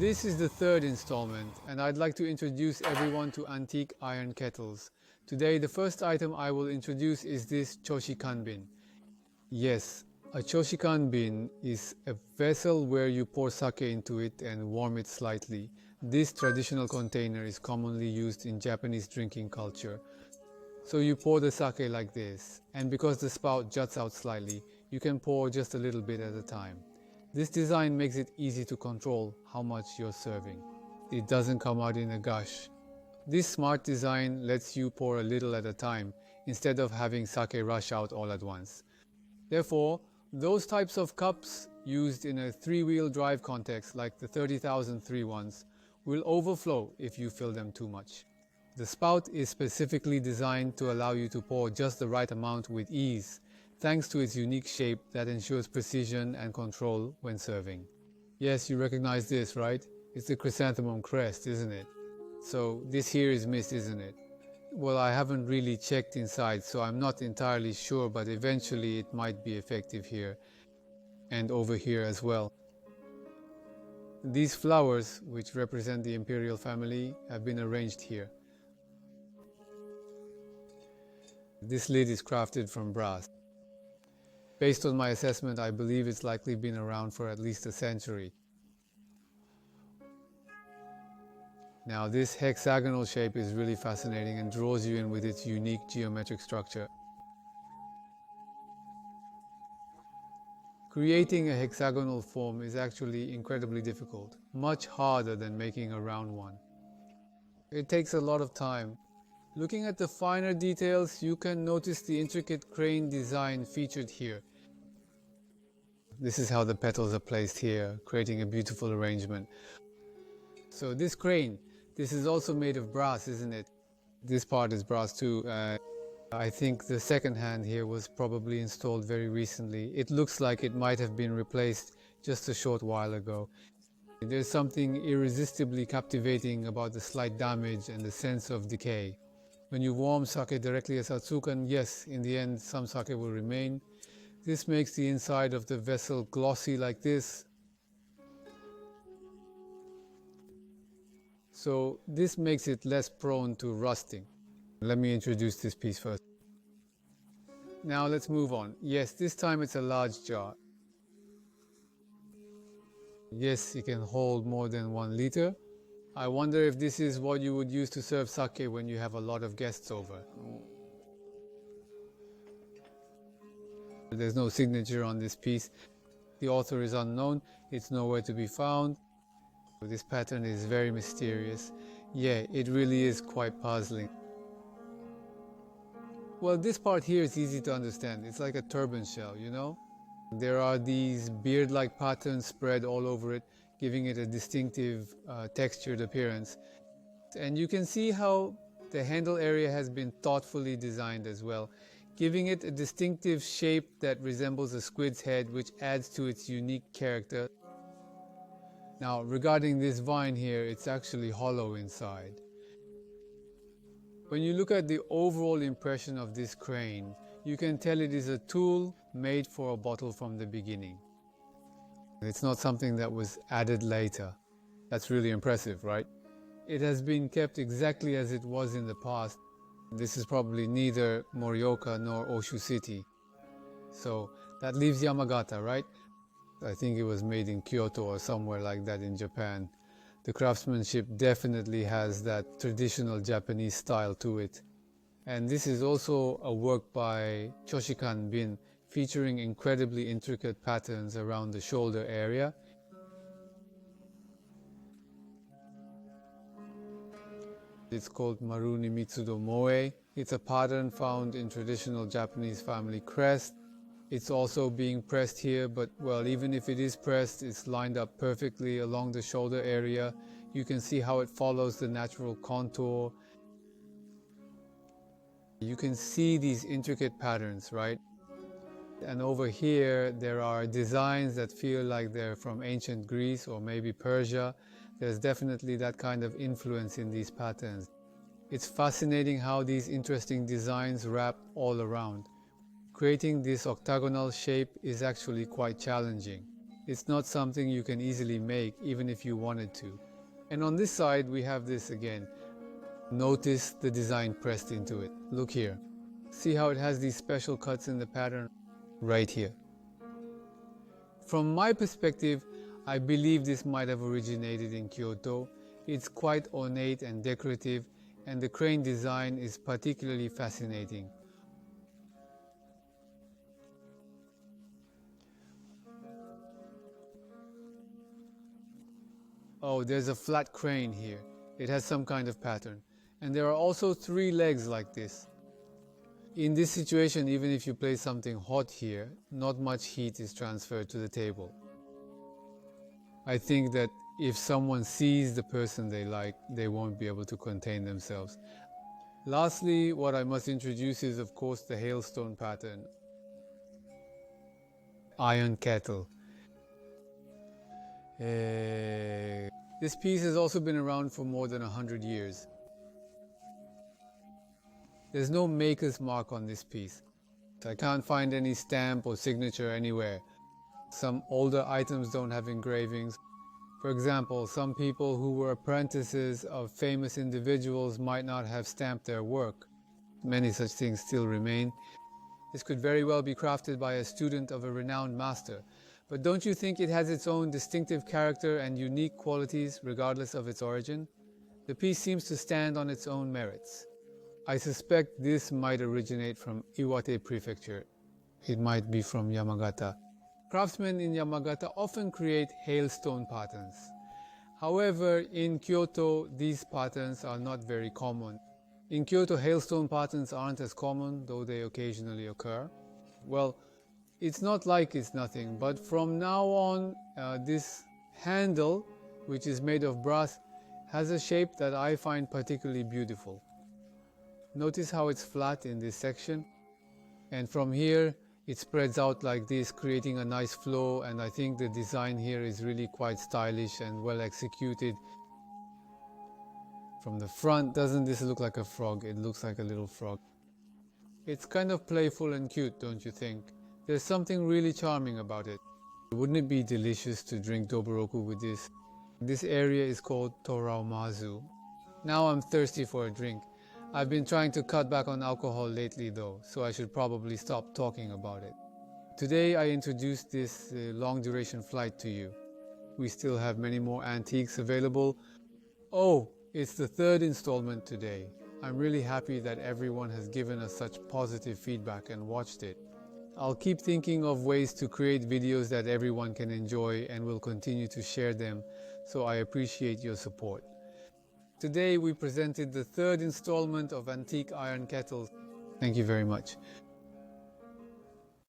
This is the third installment, and I'd like to introduce everyone to antique iron kettles. Today, the first item I will introduce is this choshi kanbin. Yes, a choshi kanbin is a vessel where you pour sake into it and warm it slightly. This traditional container is commonly used in Japanese drinking culture. So you pour the sake like this, and because the spout juts out slightly, you can pour just a little bit at a time. This design makes it easy to control how much you're serving. It doesn't come out in a gush. This smart design lets you pour a little at a time instead of having sake rush out all at once. Therefore, those types of cups used in a three-wheel drive context like the 30,003 ones will overflow if you fill them too much. The spout is specifically designed to allow you to pour just the right amount with ease, thanks to its unique shape that ensures precision and control when serving. Yes, you recognize this, right? It's the chrysanthemum crest, isn't it? So this here is missed, isn't it? Well, I haven't really checked inside, so I'm not entirely sure, but eventually it might be effective here and over here as well. These flowers, which represent the imperial family, have been arranged here. This lid is crafted from brass. Based on my assessment, I believe it's likely been around for at least a century. Now, this hexagonal shape is really fascinating and draws you in with its unique geometric structure. Creating a hexagonal form is actually incredibly difficult, much harder than making a round one. It takes a lot of time. Looking at the finer details, you can notice the intricate crane design featured here. This is how the petals are placed here, creating a beautiful arrangement. So this crane, this is also made of brass, isn't it? This part is brass too. I think the second hand here was probably installed very recently. It looks like it might have been replaced just a short while ago. There's something irresistibly captivating about the slight damage and the sense of decay. When you warm sake directly as Satsukan, yes, in the end some sake will remain. This makes the inside of the vessel glossy like this. So this makes it less prone to rusting. Let me introduce this piece first. Now let's move on. Yes, this time it's a large jar. Yes, it can hold more than 1 liter. I wonder if this is what you would use to serve sake when you have a lot of guests over. There's no signature on this piece. The author is unknown. It's nowhere to be found. This pattern is very mysterious. Yeah, it really is quite puzzling. Well, this part here is easy to understand. It's like a turban shell, you know? There are these beard-like patterns spread all over it, giving it a distinctive textured appearance. And you can see how the handle area has been thoughtfully designed as well, giving it a distinctive shape that resembles a squid's head, which adds to its unique character. Now, regarding this vine here, it's actually hollow inside. When you look at the overall impression of this crane, you can tell it is a tool made for a bottle from the beginning. It's not something that was added later. That's really impressive, right? It has been kept exactly as it was in the past. This is probably neither Morioka nor Oshu City. So that leaves Yamagata, right? I think it was made in Kyoto or somewhere like that in Japan. The craftsmanship definitely has that traditional Japanese style to it. And this is also a work by Choshi Kanbin, featuring incredibly intricate patterns around the shoulder area. It's called Maruni Mitsudo Moe. It's a pattern found in traditional Japanese family crest. It's also being pressed here, but well, even if it is pressed, it's lined up perfectly along the shoulder area. You can see how it follows the natural contour. You can see these intricate patterns, right? And over here, there are designs that feel like they're from ancient Greece or maybe Persia. There's definitely that kind of influence in these patterns. It's fascinating how these interesting designs wrap all around. Creating this octagonal shape is actually quite challenging. It's not something you can easily make even if you wanted to. And on this side we have this again. Notice the design pressed into it. Look here. See how it has these special cuts in the pattern right here. From my perspective, I believe this might have originated in Kyoto. It's quite ornate and decorative, and the crane design is particularly fascinating. Oh, there's a flat crane here. It has some kind of pattern. And there are also 3 legs like this. In this situation, even if you place something hot here, not much heat is transferred to the table. I think that if someone sees the person they like, they won't be able to contain themselves. Lastly, what I must introduce is of course the Hailstone pattern. Iron kettle. This piece has also been around for more than 100 years. There's no maker's mark on this piece. I can't find any stamp or signature anywhere. Some older items don't have engravings. For example, some people who were apprentices of famous individuals might not have stamped their work. Many such things still remain. This could very well be crafted by a student of a renowned master. But don't you think it has its own distinctive character and unique qualities regardless of its origin? The piece seems to stand on its own merits. I suspect this might originate from Iwate Prefecture. It might be from Yamagata. Craftsmen in Yamagata often create hailstone patterns. However, in Kyoto, these patterns are not very common. In Kyoto, hailstone patterns aren't as common, though they occasionally occur. Well, it's not like it's nothing, but from now on, this handle, which is made of brass, has a shape that I find particularly beautiful. Notice how it's flat in this section, and from here it spreads out like this, creating a nice flow, and I think the design here is really quite stylish and well executed. From the front, doesn't this look like a frog? It looks like a little frog. It's kind of playful and cute, don't you think? There's something really charming about it. Wouldn't it be delicious to drink Doboroku with this? This area is called Toraumazu. Now I'm thirsty for a drink. I've been trying to cut back on alcohol lately though, so I should probably stop talking about it. Today I introduced this long duration flight to you. We still have many more antiques available. Oh, it's the 3rd installment today. I'm really happy that everyone has given us such positive feedback and watched it. I'll keep thinking of ways to create videos that everyone can enjoy and will continue to share them, so I appreciate your support. Today we presented the 3rd installment of Antique Iron Kettles. Thank you very much.